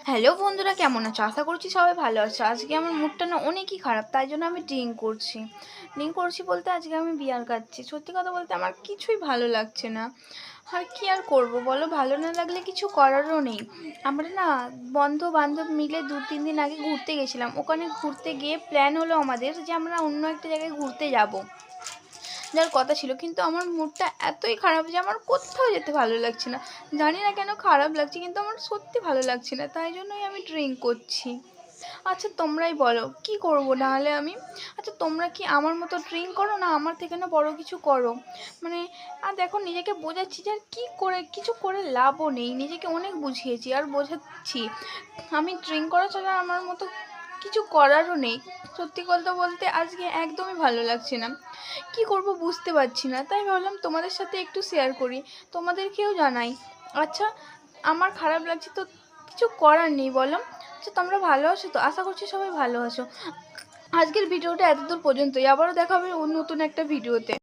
Hello বন্ধুরা, কেমন আছো? আশা করছি সবাই ভালো আছো। আজকে আমার মুডটা না অনেকই খারাপ, তাই জন্য আমি ড্রিঙ্ক করছি বলতে আজকে আমি বিয়ার খাচ্ছি। সত্যি কথা বলতে আমার কিছুই ভালো লাগছে না। আর কি আর করবো বলো, ভালো না লাগলে কিছু করারও নেই। আমরা না বন্ধু বান্ধব মিলে 2-3 দিন আগে ঘুরতে গেছিলাম। ওখানে ঘুরতে গিয়ে প্ল্যান হলো আমাদের যে আমরা অন্য একটা জায়গায় ঘুরতে যাব, যার কথা ছিল, কিন্তু আমার মুডটা এতই খারাপ যে আমার কোথাও যেতে ভালো লাগছে না। জানি না কেন খারাপ লাগছে, কিন্তু আমার সত্যি ভালো লাগছে না, তাই জন্যই আমি ড্রিঙ্ক করছি। আচ্ছা তোমরাই বলো কি করবো নাহলে আমি। আচ্ছা তোমরা কি আমার মতো ড্রিঙ্ক করো, না আমার থেকে না বড় কিছু করো? মানে আর দেখো, নিজেকে বোঝাচ্ছি যে আর কি করে কিছু করে লাভও নেই। নিজেকে অনেক বুঝিয়েছি আর বোঝাচ্ছি, আমি ড্রিঙ্ক করা ছাড়া আমার মতো কিছু করারও নেই। সত্যি কথা বলতে আজকে একদমই ভালো লাগছে না, কি করব বুঝতে পারছি না। তাই ভাবলাম তোমাদের সাথে একটু শেয়ার করি, তোমাদেরকেও জানাই। আচ্ছা আমার খারাপ লাগছে তো কিছু করার নেই বলো। আচ্ছা তোমরা ভালো আছো তো? আশা করছি সবাই ভালো আছো। আজকের ভিডিওটা এতদূর পর্যন্তই, আবারও দেখা হবে নতুন একটা ভিডিওতে।